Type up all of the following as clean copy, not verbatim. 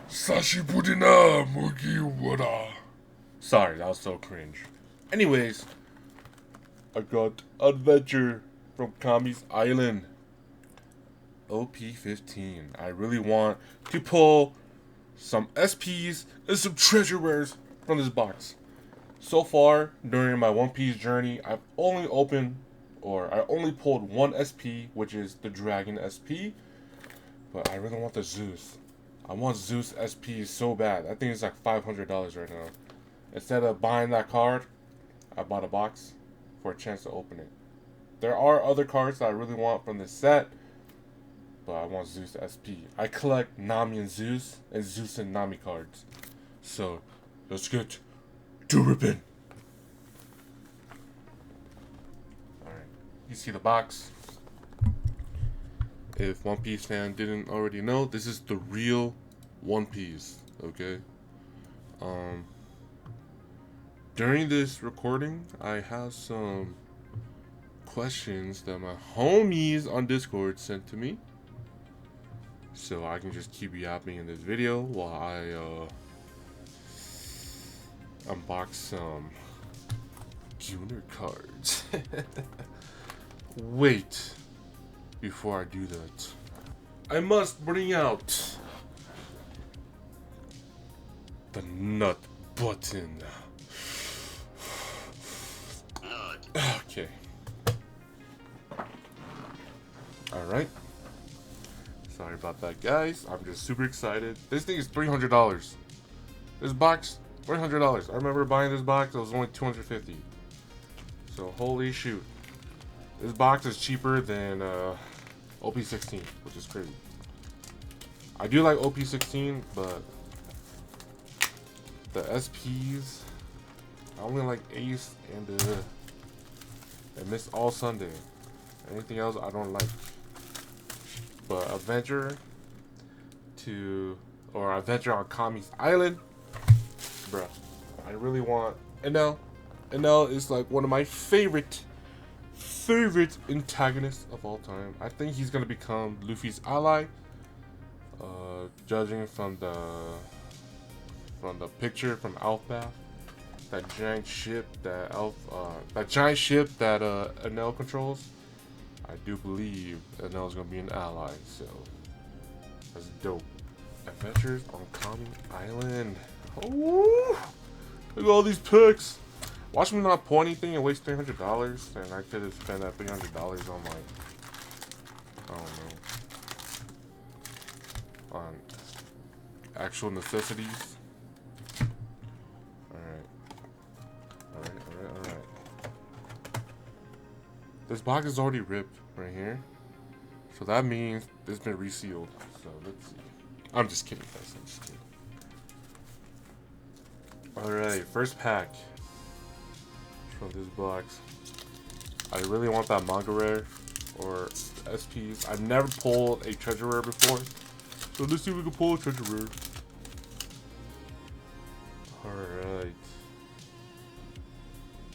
Sashibudina Mugiwara. Sorry, that was so cringe. Anyways, I got Adventure from Kami's Island. OP15. I really want to pull some SPs and some treasure wares from this box. So far, during my One Piece journey, I only pulled one SP, which is the Dragon SP. But I really want the Zeus. I want Zeus SP so bad. I think it's like $500 right now. Instead of buying that card, I bought a box for a chance to open it. There are other cards that I really want from this set, but I want Zeus SP. I collect Nami and Zeus and Nami cards. So, let's get to ripping. Alright, you see the box. If One Piece fan didn't already know, this is the real One Piece, okay? During this recording, I have some questions that my homies on Discord sent to me. So I can just keep yapping in this video while I unbox some Junior cards. Wait, before I do that, I must bring out the nut button. Okay. Alright. Sorry about that, guys. I'm just super excited. This thing is $300. This box, $300. I remember buying this box, it was only $250. So, holy shoot. This box is cheaper than OP16, which is crazy. I do like OP16, but the SPs, I only like Ace and Miss All Sunday. Anything else I don't like. But Adventure on Kami's Island, bruh, I really want Enel. Enel is like one of my favorite antagonists of all time. I think he's gonna become Luffy's ally. Judging from the picture from Alpha, that giant ship that Enel controls. I do believe Enel's gonna be an ally, so that's dope. Adventures on Kami Island. Oh, look at all these pics. Watch me not pull anything and waste $300, and I could have spent that $300 on like, I don't know, on actual necessities. Alright. This box is already ripped right here. So that means it's been resealed. So let's see. I'm just kidding, guys. I'm just kidding. Alright, first pack from this box. I really want that manga rare or SPs. I've never pulled a treasure rare before. So let's see if we can pull a treasure rare. Alright.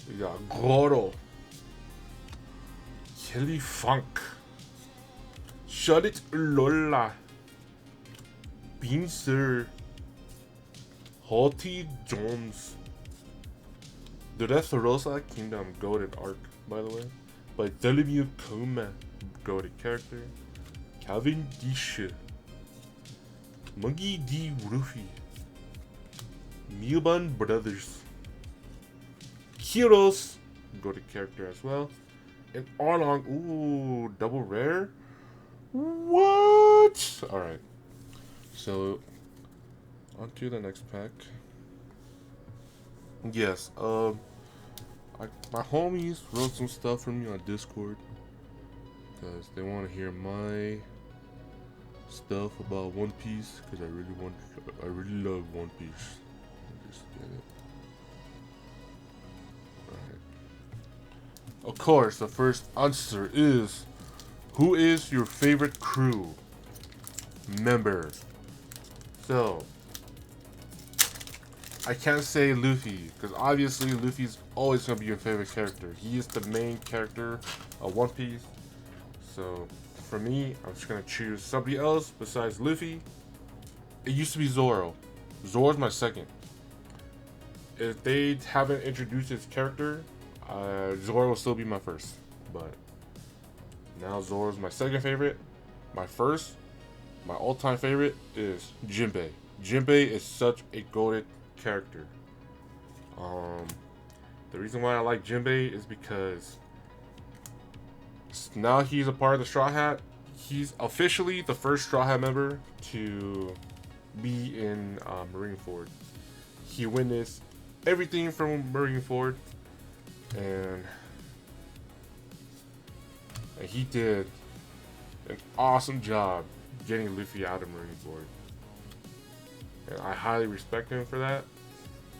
We got Goro. Kelly Funk. Shut it, Lola. Beanster. Haughty Jones. The Dressrosa Kingdom Goated Arc, by the way. By Delimiu Kuma. Goated character. Calvin Dish. Monkey D. Rufy. Milban Brothers. Kiros. Goated character as well. And Arlong. Ooh, double rare? What? Alright. So, on to the next pack. Yes, my homies wrote some stuff for me on Discord. Because they want to hear my stuff about One Piece. Because I really love One Piece. Just get it. Alright. Of course, the first answer is, who is your favorite crew member? So, I can't say Luffy, because obviously Luffy's always going to be your favorite character. He is the main character of One Piece. So, for me, I'm just going to choose somebody else besides Luffy. It used to be Zoro. Zoro's my second. If they haven't introduced his character, Zoro will still be my first. But now Zoro's my second favorite. My first, my all-time favorite is Jinbei. Jinbei is such a goated character. The reason why I like Jinbei is because now he's a part of the Straw Hat. He's officially the first Straw Hat member to be in Marineford. He witnessed everything from Marineford, and he did an awesome job getting Luffy out of Marineford. And I highly respect him for that.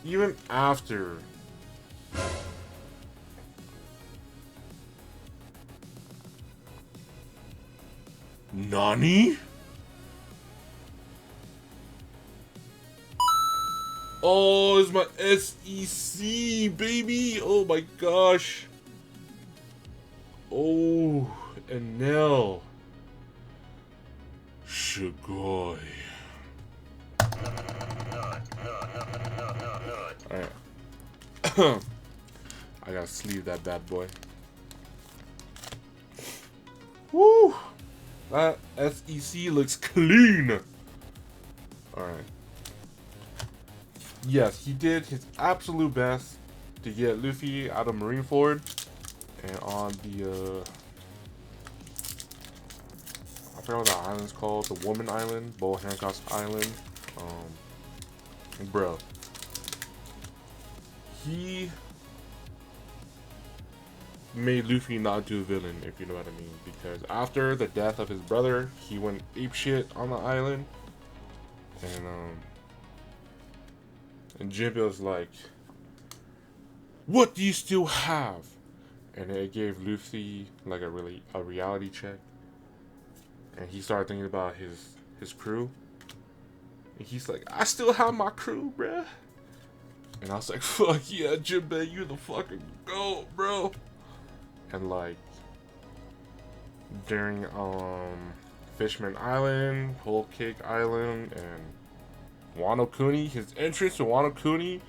Even after Nani? Oh, it's my SEC, baby. Oh my gosh. Oh, and now Shigoi. Alright. I gotta sleeve that bad boy. Woo! That SEC looks clean. Alright. Yes, he did his absolute best to get Luffy out of Marineford. And on the, I forgot what the island's called. The Woman Island. Bo Hancock's Island. Bro. He made Luffy not do a villain, if you know what I mean. Because after the death of his brother, he went apeshit on the island. And Jinbei was like, what do you still have? And it gave Luffy like a reality check. And he started thinking about his crew. And he's like, I still have my crew, bruh. And I was like, fuck yeah, Jinbei, you the fucking GOAT, bro. And like, during Fishman Island, Whole Cake Island, and Wano Kuni, his entrance to Wano Kuni,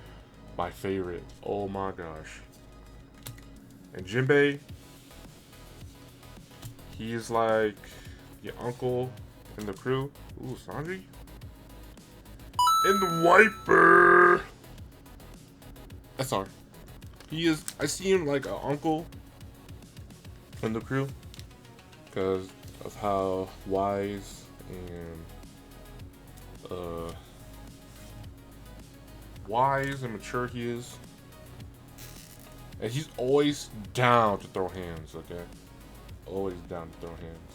my favorite. Oh my gosh. And Jinbei, he's like your uncle in the crew. Ooh, Sanji. And the Wiper. SR. He is, I see him like an uncle in the crew because of how wise and mature he is. And he's always down to throw hands, okay? Always down to throw hands.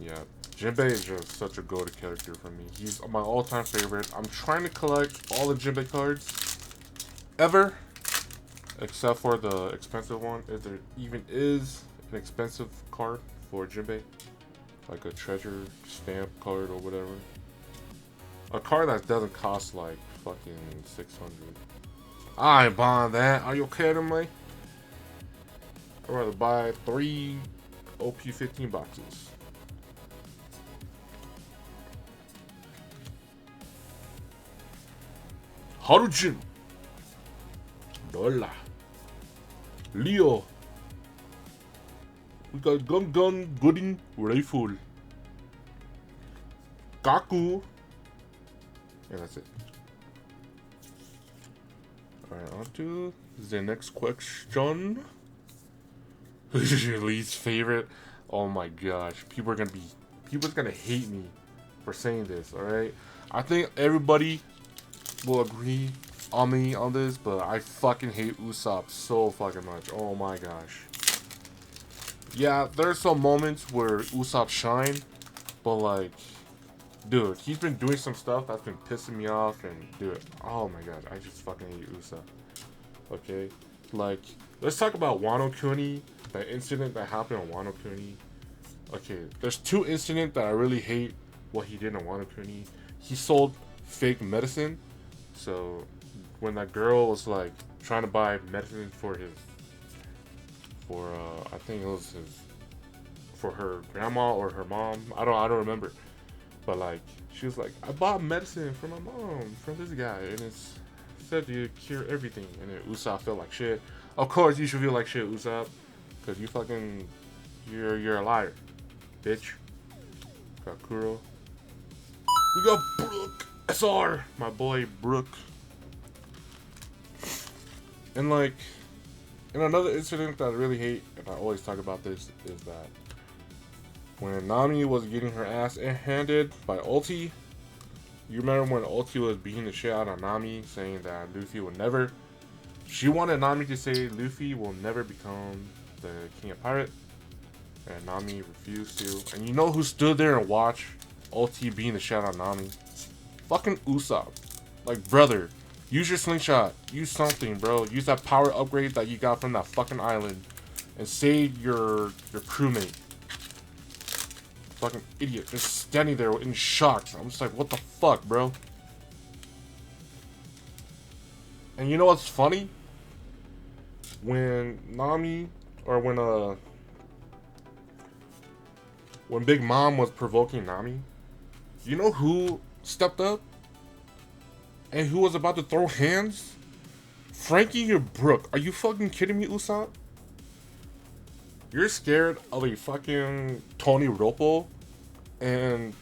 Yeah, Jinbei is just such a go-to character for me. He's my all-time favorite. I'm trying to collect all the Jinbei cards ever, except for the expensive one. If there even is an expensive card for Jinbei, like a treasure stamp card or whatever. A card that doesn't cost like fucking 600. I ain't buying that. Are you kidding me? I'd rather buy 3 OP15 boxes. Harujin, Dola, Leo. We got Gun Gooding Rifle, Kaku, and that's it. Alright, on to the next question. Who's your least favorite? Oh my gosh, people's gonna hate me for saying this. All right, I think everybody will agree on me on this, but I fucking hate Usopp so fucking much. Oh my gosh. Yeah, there's some moments where Usopp shine, but like, dude, he's been doing some stuff that's been pissing me off, and dude, oh my god, I just fucking hate Usopp. Okay, like, let's talk about Wano Kuni, the incident that happened on Wano Kuni. Okay, there's 2 incidents that I really hate what he did in Wano Kuni. He sold fake medicine. So when that girl was like trying to buy medicine for I think it was for her grandma or her mom. I don't remember. But like she was like, I bought medicine for my mom from this guy, and it's said to cure everything. And then Usopp felt like shit. Of course you should feel like shit, Usopp, because you're a liar, bitch. Kakuro. We got Brook SR, my boy Brook. And like, and another incident that I really hate, and I always talk about this, is that when Nami was getting her ass handed by Ulti, you remember when Ulti was beating the shit out of Nami, saying that Luffy would never, she wanted Nami to say Luffy will never become the King of Pirate, and Nami refused to. And you know who stood there and watched Ulti beating the shit out of Nami? Fucking Usopp. Like, brother, use your slingshot. Use something, bro. Use that power upgrade that you got from that fucking island, and save your crewmate. Fucking idiot, just standing there in shock. I'm just like, what the fuck, bro? And you know what's funny? When Nami, or when Big Mom was provoking Nami, you know who stepped up? And who was about to throw hands? Frankie or Brook? Are you fucking kidding me, Usopp? You're scared of a fucking Tony Roppo, and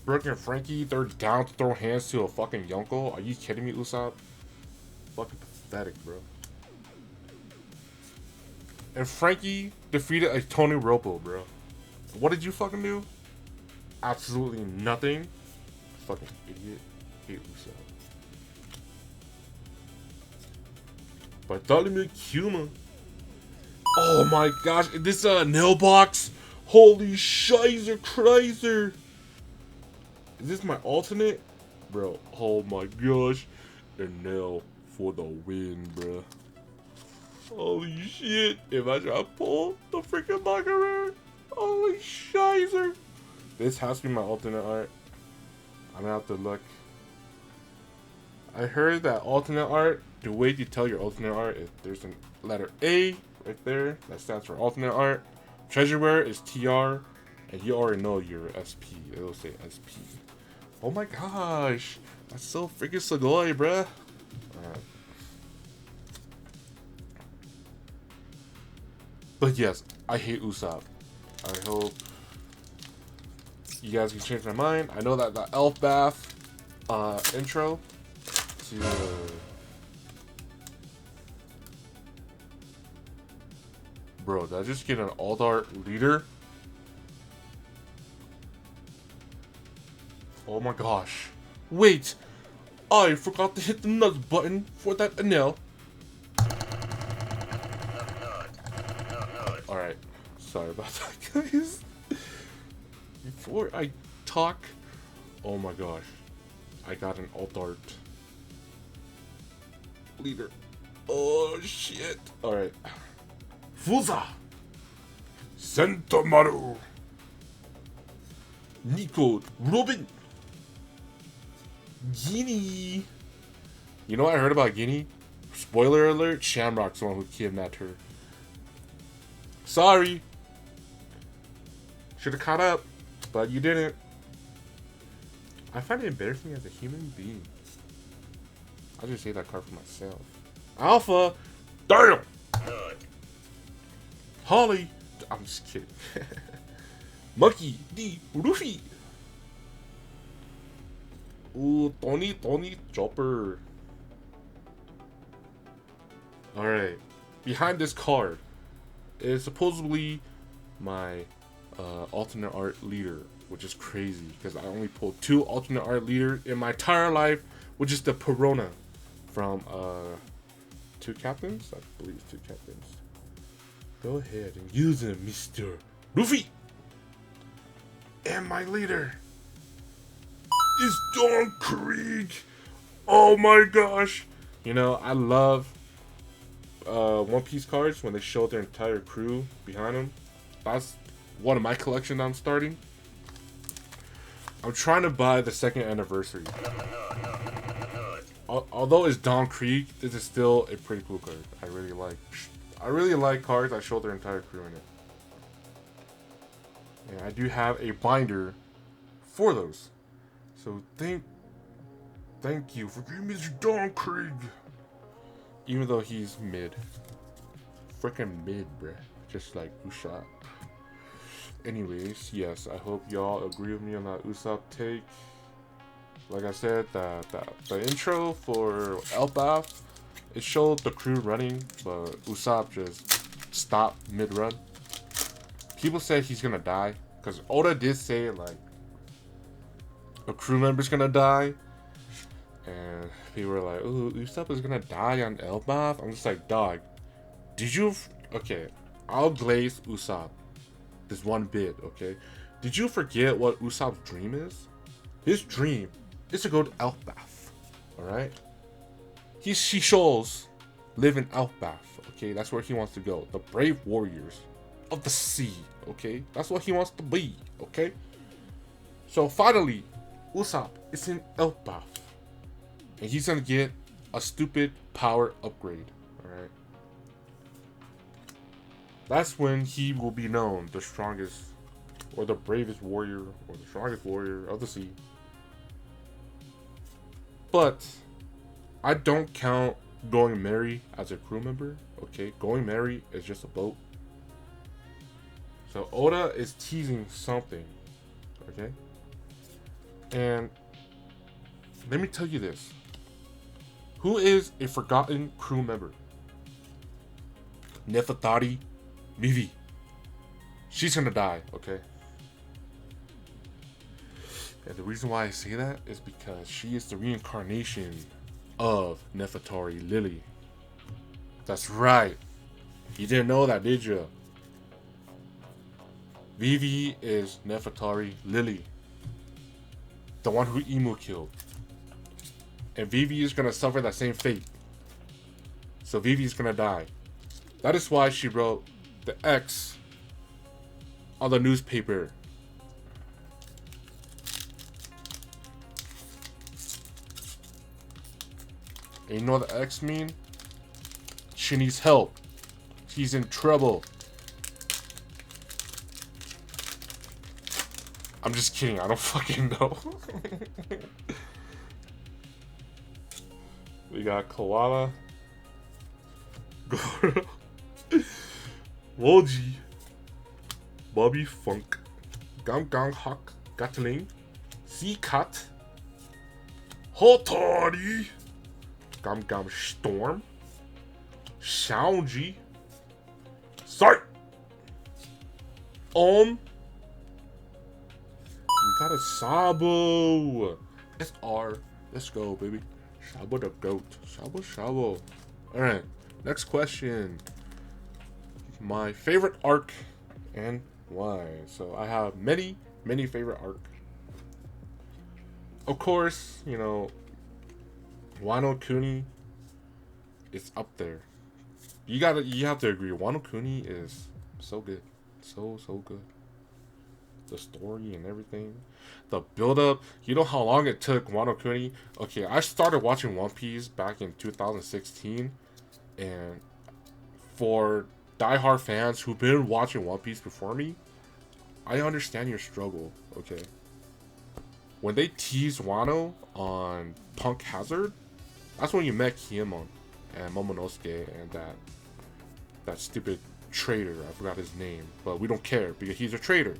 Brook and Frankie, they're down to throw hands to a fucking Yonko? Are you kidding me, Usopp? Fucking pathetic, bro. And Frankie defeated a Tony Roppo, bro. What did you fucking do? Absolutely nothing. Fucking idiot. Hate Usopp. Bartholomew Kuma. Oh my gosh, this is a nail box? Holy shizer chrysler. Is this my alternate? Bro, oh my gosh. A nail for the win, bro. Holy shit. Imagine I pull the freaking Macaron. Holy shizer. This has to be my alternate art. I'm gonna have to look. I heard that alternate art, the way you tell your alternate art is there's a letter A right there. That stands for alternate art. Treasureware is TR. And you already know your SP. It'll say SP. Oh my gosh. That's so freaking sugoi, bruh. Alright. But yes, I hate Usopp. I hope you guys can change my mind. I know that the Elf Bath intro to bro, did I just get an Aldart leader? Oh my gosh. Wait! I forgot to hit the nuts button for that Enel. Alright. Sorry about that, guys. Before I talk, oh my gosh. I got an Aldart leader. Oh shit. Alright. Fuza! Sentomaru! Nico! Robin! Guinea! You know what I heard about Guinea? Spoiler alert, Shamrock's the one who kidnapped her. Sorry! Should've caught up, but you didn't. I find it embarrassing as a human being. I'll just save that card for myself. Alpha! Damn! Holly! I'm just kidding. Monkey D. Luffy! Ooh, Tony Chopper. Alright. Behind this card is supposedly my alternate art leader, which is crazy because I only pulled 2 alternate art leaders in my entire life, which is the Perona from 2 captains? I believe 2 captains. Go ahead and use him, Mr. Luffy! And my leader is Don Krieg! Oh my gosh! You know, I love One Piece cards when they show their entire crew behind them. That's one of my collection I'm starting. I'm trying to buy the second anniversary. Although it's Don Krieg, this is still a pretty cool card. I really like cards that show their entire crew in it. And I do have a binder for those. So thank you for giving me this Don Krieg. Even though he's mid. Freaking mid, bruh. Just like Usopp. Anyways, yes, I hope y'all agree with me on that Usopp take. Like I said, the intro for Elbaf, it showed the crew running, but Usopp just stopped mid-run. People said he's gonna die, because Oda did say, like, a crew member's gonna die. And people were like, ooh, Usopp is gonna die on Elbaf? I'm just like, dog, did you... Okay, I'll glaze Usopp this one bit, okay? Did you forget what Usopp's dream is? His dream is to go to Elbaf, alright? He shows live in Elbaf, okay? That's where he wants to go. The brave warriors of the sea, okay? That's what he wants to be, okay? So finally, Usopp is in Elbaf. And he's gonna get a stupid power upgrade, alright? That's when he will be known the strongest, or the bravest warrior, or the strongest warrior of the sea. But I don't count going merry as a crew member, okay? Going merry is just a boat. So Oda is teasing something, okay? And let me tell you this. Who is a forgotten crew member? Nefertari Vivi. She's gonna die, okay? And the reason why I say that is because she is the reincarnation of Nefertari Lily. That's right. You didn't know that, did you? Vivi is Nefertari Lily. The one who Emu killed. And Vivi is gonna suffer that same fate. So Vivi is gonna die. That is why she wrote the X on the newspaper. And you know what the X mean? She needs help. She's in trouble. I'm just kidding, I don't fucking know. We got Koala, Goro, Woji, Bobby Funk, Gang Gang Hawk, Gatling, Seacat, Hotori, Gam Gam Storm, Shaoji, Sark, we got a Sabo. SR. Let's go, baby. Shabo the goat. Shabo. Alright, next question. My favorite arc and why. So I have many favorite arc. Of course, you know, Wano Kuni is up there. You have to agree, Wano Kuni is so good. So good. The story and everything. The build up. You know how long it took Wano Kuni? Okay, I started watching One Piece back in 2016. And for diehard fans who've been watching One Piece before me, I understand your struggle, okay? When they teased Wano on Punk Hazard, that's when you met Kiemon and Momonosuke and that stupid traitor. I forgot his name. But we don't care because he's a traitor.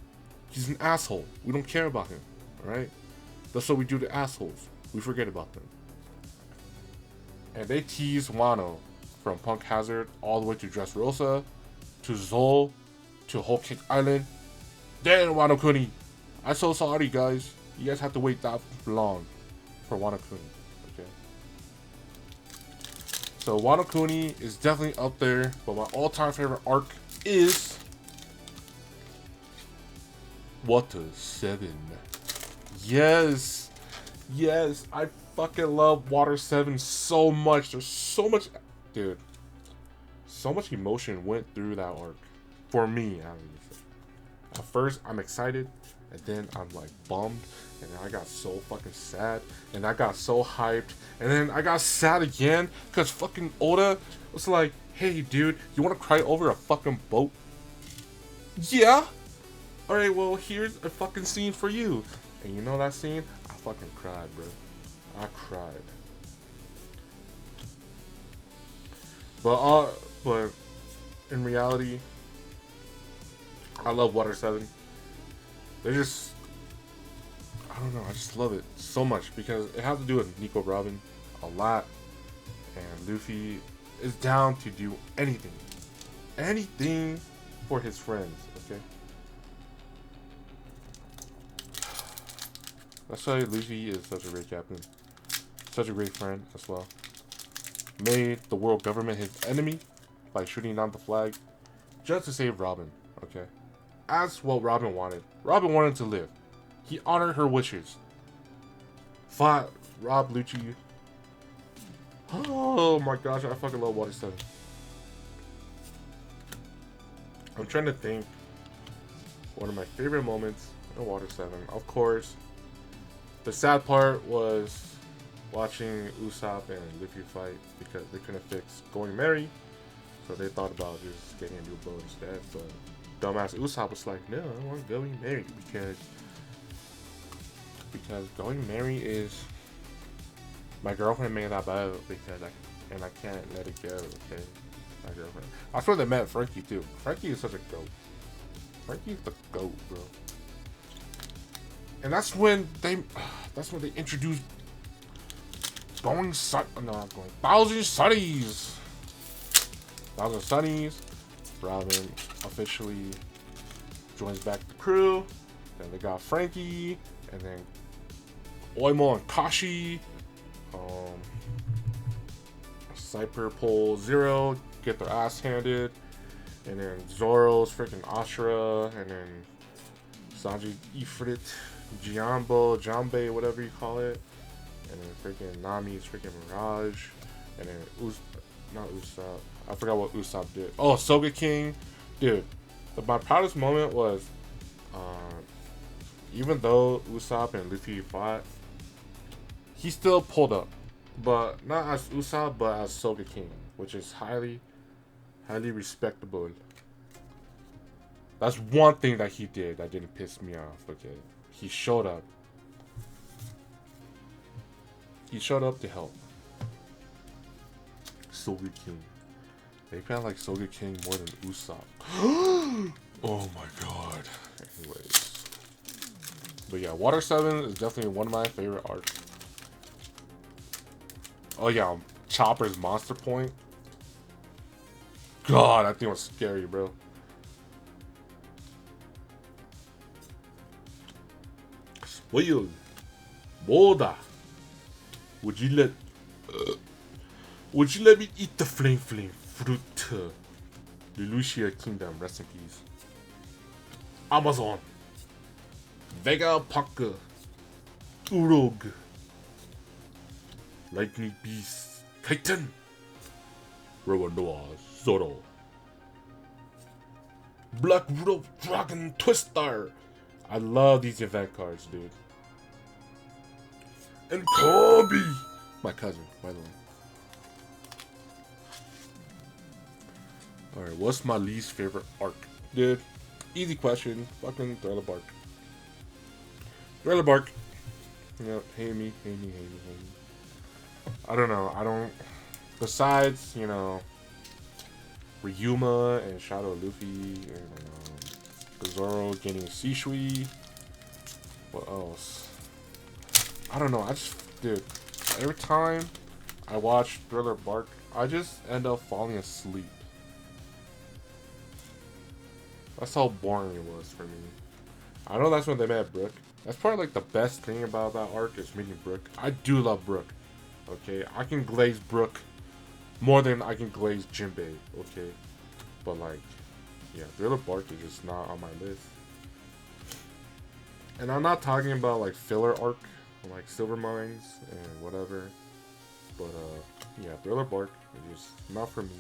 He's an asshole. We don't care about him, alright? That's what we do to assholes. We forget about them. And they tease Wano from Punk Hazard all the way to Dressrosa, to Zol, to Whole Cake Island, then Wano Kuni. I'm so sorry, guys. You guys have to wait that long for Wano Kuni, okay? So Wano Kuni is definitely up there, but my all-time favorite arc is Water 7. Yes, I fucking love Water 7 so much. There's so much, dude. So much emotion went through that arc. For me, at least. At first, I'm excited. and then I'm like bummed, and then I got so fucking sad, and I got so hyped, and then I got sad again because fucking Oda was like, hey dude, you want to cry over a fucking boat? Yeah. Alright, well here's a fucking scene for you. And you know that scene? I fucking cried, bro. I cried. But in reality, I love Water 7. They're just, I don't know, I just love it so much because it has to do with Nico Robin a lot, and Luffy is down to do anything for his friends, okay? That's why Luffy is such a great captain, such a great friend as well. Made the world government his enemy by shooting down the flag just to save Robin, okay? That's what Robin wanted. Robin wanted to live. He honored her wishes. Fought Rob Lucci. Oh my gosh, I fucking love Water 7. I'm trying to think one of my favorite moments in Water 7. Of course, the sad part was watching Usopp and Luffy fight because they couldn't fix Going Merry, so they thought about just getting a new bow instead. But dumbass Usopp was like, no, I want Going Merry because Going Merry is my girlfriend made that bow because I can't let it go. Okay, my girlfriend. That's where they met Frankie too. Frankie is such a goat. Frankie's the goat, bro. And that's when they introduced Thousand Sunnies. Thousand Sunnies. Robin officially joins back the crew. Then they got Frankie, and then Oimo and Kashi. Cypher Pole Zero get their ass handed, and then Zoro's freaking Ashura, and then Sanji Ifrit, Jambe, whatever you call it, and then freaking Nami's freaking Mirage, and then not Usopp. I forgot what Usopp did. Oh, Soga King, dude. My proudest moment was, even though Usopp and Luffy fought, he still pulled up, but not as Usopp, but as Soga King, which is highly respectable. That's one thing that he did that didn't piss me off. Okay, he showed up. He showed up to help. Soga King. Maybe I like Soga King more than Usopp. Oh my god. Anyways. But yeah, Water 7 is definitely one of my favorite arcs. Oh yeah, Chopper's Monster Point. God, that thing was scary, bro. Spoiled. Boda. Would you let me eat the flame fruit? The Lucia Kingdom, rest in peace. Amazon. Vega Parker. Urog. Lightning Beast. Titan. Roanoa. Zoro. Black Widow Dragon Twister. I love these event cards, dude. And Kobe. My cousin, by the way. Alright, what's my least favorite arc? Dude, easy question. Fucking Thriller Bark. Thriller Bark. You know, hate me. I don't know. Besides, you know, Ryuma and Shadow Luffy and Zoro getting Shishui. What else? I don't know. Dude, every time I watch Thriller Bark, I just end up falling asleep. That's how boring it was for me. I know that's when they met Brook. That's probably like the best thing about that arc is meeting Brook. I do love Brook. Okay, I can glaze Brook more than I can glaze Jinbei. Okay, but like, yeah, Thriller Bark is just not on my list. And I'm not talking about like filler arc, like Silver Mines and whatever. But yeah, Thriller Bark is just not for me.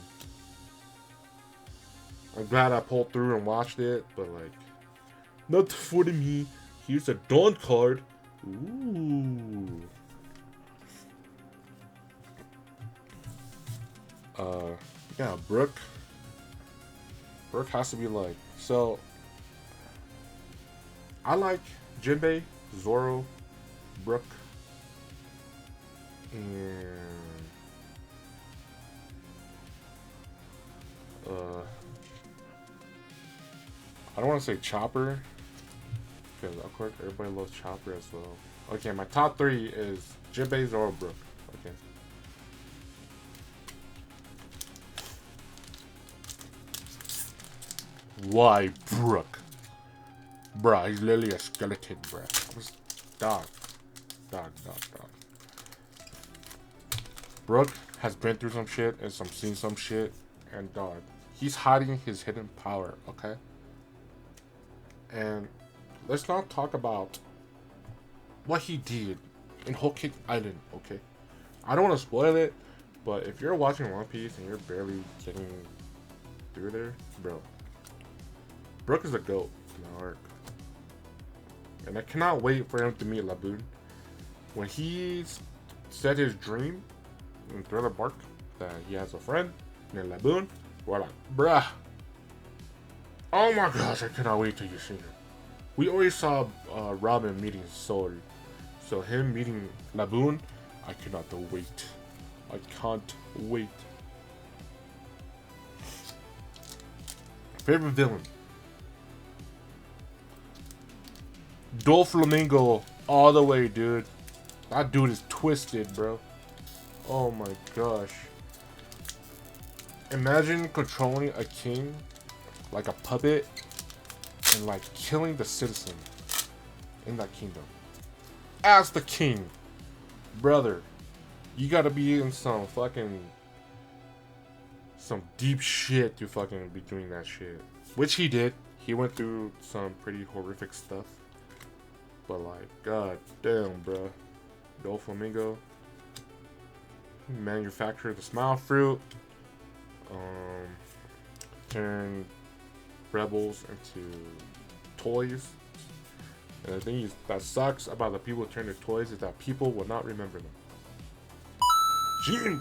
I'm glad I pulled through and watched it, but like, not for me. Here's a Dawn card. Ooh. Yeah, Brooke. Brooke has to be like, so I like Jinbei, Zoro, Brooke, and I don't want to say Chopper, because of course everybody loves Chopper as well. Okay, my top 3 is Jinbei, Zoro, Brooke. Okay. Why Brooke? Bruh, he's literally a skeleton, bruh. I was dog. Brooke has been through some shit and seen some shit, and dog, he's hiding his hidden power, okay? And let's not talk about what he did in Whole Cake Island, okay? I don't want to spoil it, but if you're watching One Piece and you're barely getting through there, bro, Brooke is a goat in the arc. And I cannot wait for him to meet Laboon. When he said his dream in Thriller Bark that he has a friend named Laboon, we're like, bruh. Oh my gosh, I cannot wait till you see him. We always saw Robin meeting Soul. So him meeting Laboon, I cannot wait. I can't wait. Favorite villain? Doflamingo all the way, dude. That dude is twisted, bro. Oh my gosh. Imagine controlling a king like a puppet and like killing the citizen in that kingdom. As the king, brother, you gotta be in some deep shit to fucking be doing that shit. Which he did. He went through some pretty horrific stuff. But like, god damn, bro. Doflamingo. Manufacture the smile fruit. Turn rebels into toys. And the thing that sucks about the people who turn to toys is that people will not remember them. Gene!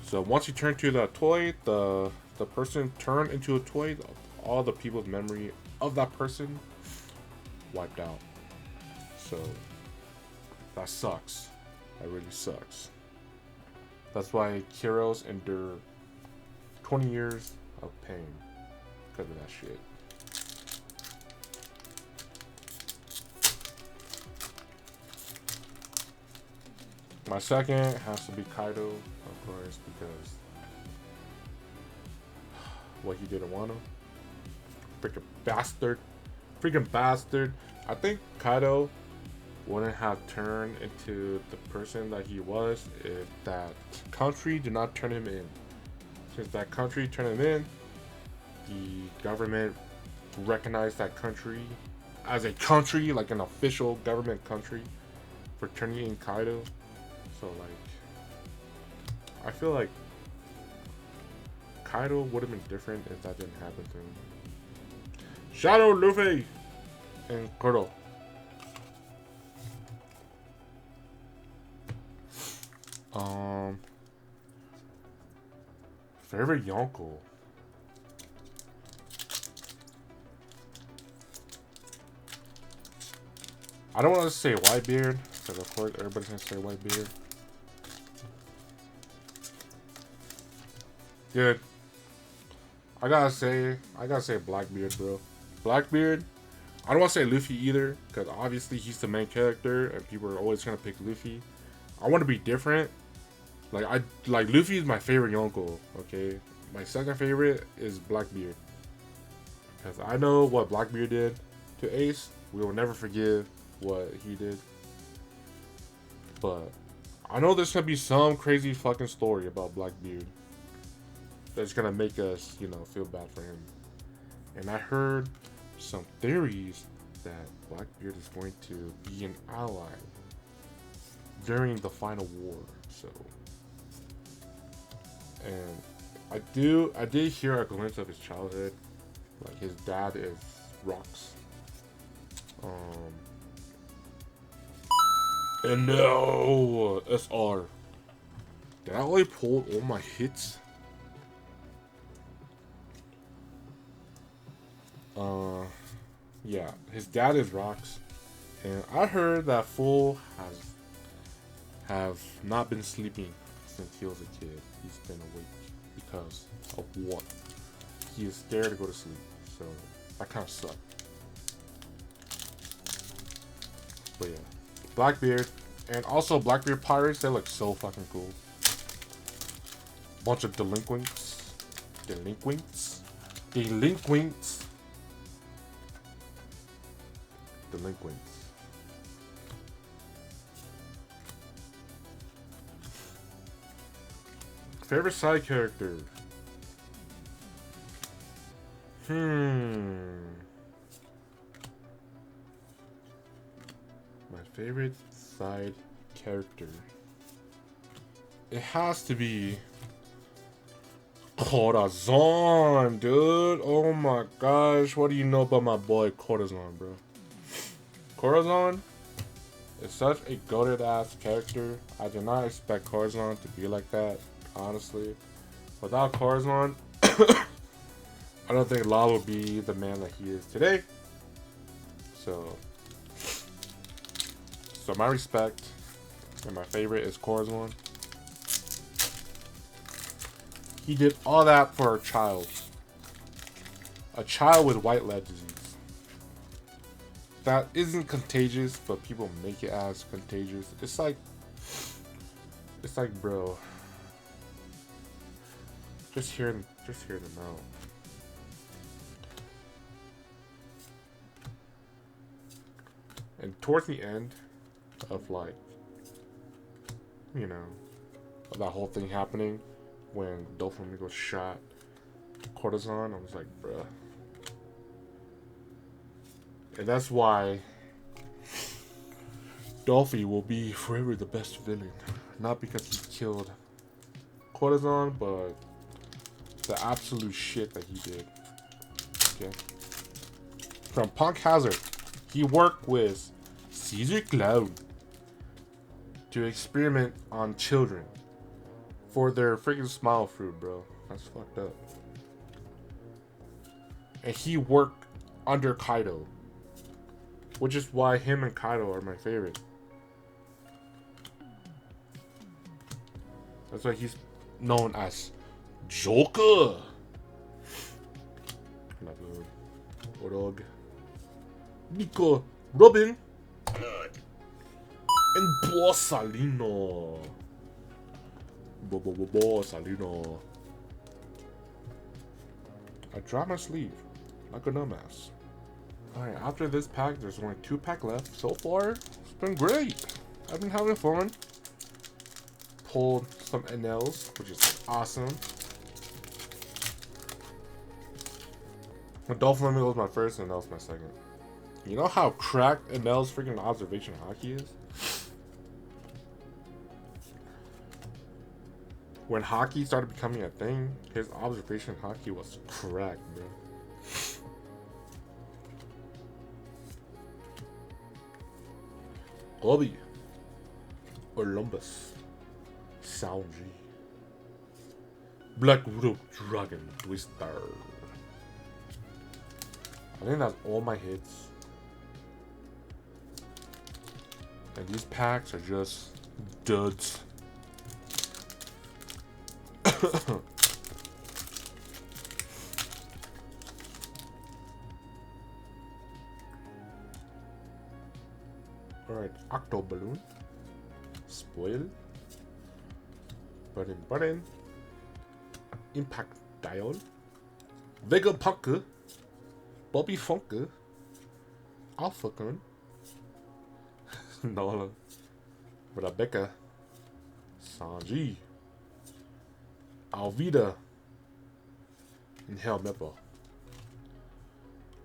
So once you turn to the toy, the person turned into a toy, all the people's memory of that person wiped out. So that sucks. That really sucks. That's why heroes endure 20 years of pain because of that shit. My second has to be Kaido, of course, because what he did to Wano. Freaking bastard. Freaking bastard. I think Kaido wouldn't have turned into the person that he was if that country did not turn him in. Since that country turned him in, the government recognized that country as a country, like an official government country, for turning in Kaido. So like, I feel like Kaido would have been different if that didn't happen to him. Shadow, Luffy, and Kuro. Favorite Yonko. I don't want to say Whitebeard, because of course everybody's gonna say Whitebeard. Dude, I gotta say Blackbeard, bro. Blackbeard, I don't want to say Luffy either, because obviously he's the main character and people are always gonna pick Luffy. I want to be different. Like Luffy is my favorite Yonko, okay? My second favorite is Blackbeard. Because I know what Blackbeard did to Ace. We will never forgive what he did. But I know there's gonna be some crazy fucking story about Blackbeard that's gonna make us, you know, feel bad for him. And I heard some theories that Blackbeard is going to be an ally during the final war. So, and I did hear a glimpse of his childhood, Like his dad is rocks. And no SR. Did I only pull all my hits? Yeah, his dad is rocks, and I heard that fool have not been sleeping since he was a kid. He's been awake because of what? He is scared to go to sleep, so that kind of sucked. But yeah, Blackbeard, and also Blackbeard pirates. They look so fucking cool. Bunch of delinquents. Favorite side character? My favorite side character. It has to be Corazon, dude. Oh my gosh. What do you know about my boy Corazon, bro? Corazon is such a goated ass character. I did not expect Corazon to be like that, honestly. Without Corazon, I don't think Law would be the man that he is today. So my respect, and my favorite is Corazon. He did all that for a child with white lead disease. That isn't contagious, but people make it as contagious. It's like, bro, just hear them out. And towards the end of, like, you know, of that whole thing happening, when Doflamingo shot Corazon, I was like, bruh. And that's why Dolphy will be forever the best villain. Not because he killed Corazon, but the absolute shit that he did. Okay. From Punk Hazard, he worked with Caesar Cloud to experiment on children for their freaking smile fruit, bro. That's fucked up. And he worked under Kaido, which is why him and Kaido are my favorite. That's why he's known as Joker. Orog, Nico, Robin, and Borsalino. Borsalino. I dropped my sleeve like a dumbass. Alright, after this pack, there's only 2 packs left. So far, it's been great. I've been having fun. Pulled some NLs, which is awesome. Doflamingo was my first, and NL's my second. You know how cracked NL's freaking observation hockey is? When hockey started becoming a thing, his observation hockey was cracked, bro. Obi, Olympus, Soundry, Black Widow Dragon Twister. I think that's all my hits. And these packs are just duds. Alright, Octo Balloon, Spoil, Button, Impact Dial, Vegapunk, Bobby Funke, Alpha Gun, Nola, Rebecca, Sanji, Alvida, and Hell Meppo.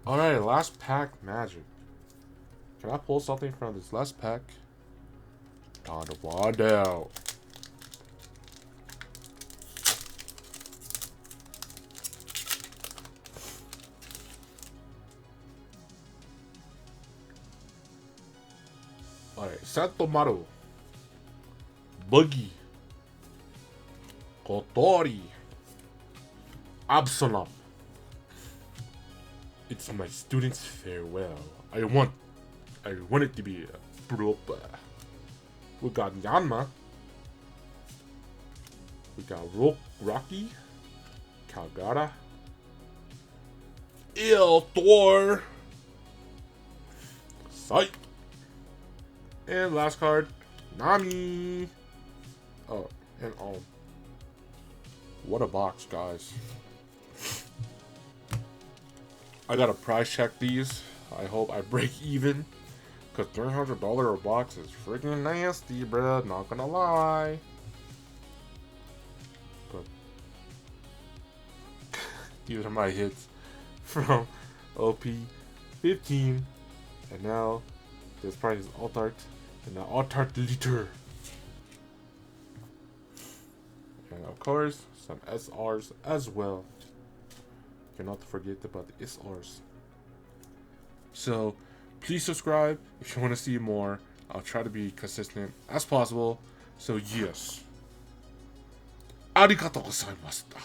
Alright, last pack magic. Can I pull something from this last pack? Time to find out. Santomaru, Boogie, Kotori, Absalom. It's my student's farewell. I want it to be proper. We got Yanma. We got Rocky, Calgara, Thor, Sight, and last card, Nami. Oh, and what a box, guys. I gotta price check these. I hope I break even. Cause $300 a box is freaking nasty, bruh. Not gonna lie. But these are my hits from OP15. And now this price is Altart. And now Altart Liter. And of course, some SRs as well. Cannot forget about the SRs. So, please subscribe if you want to see more. I'll try to be consistent as possible. So, yes. ありがとうございました。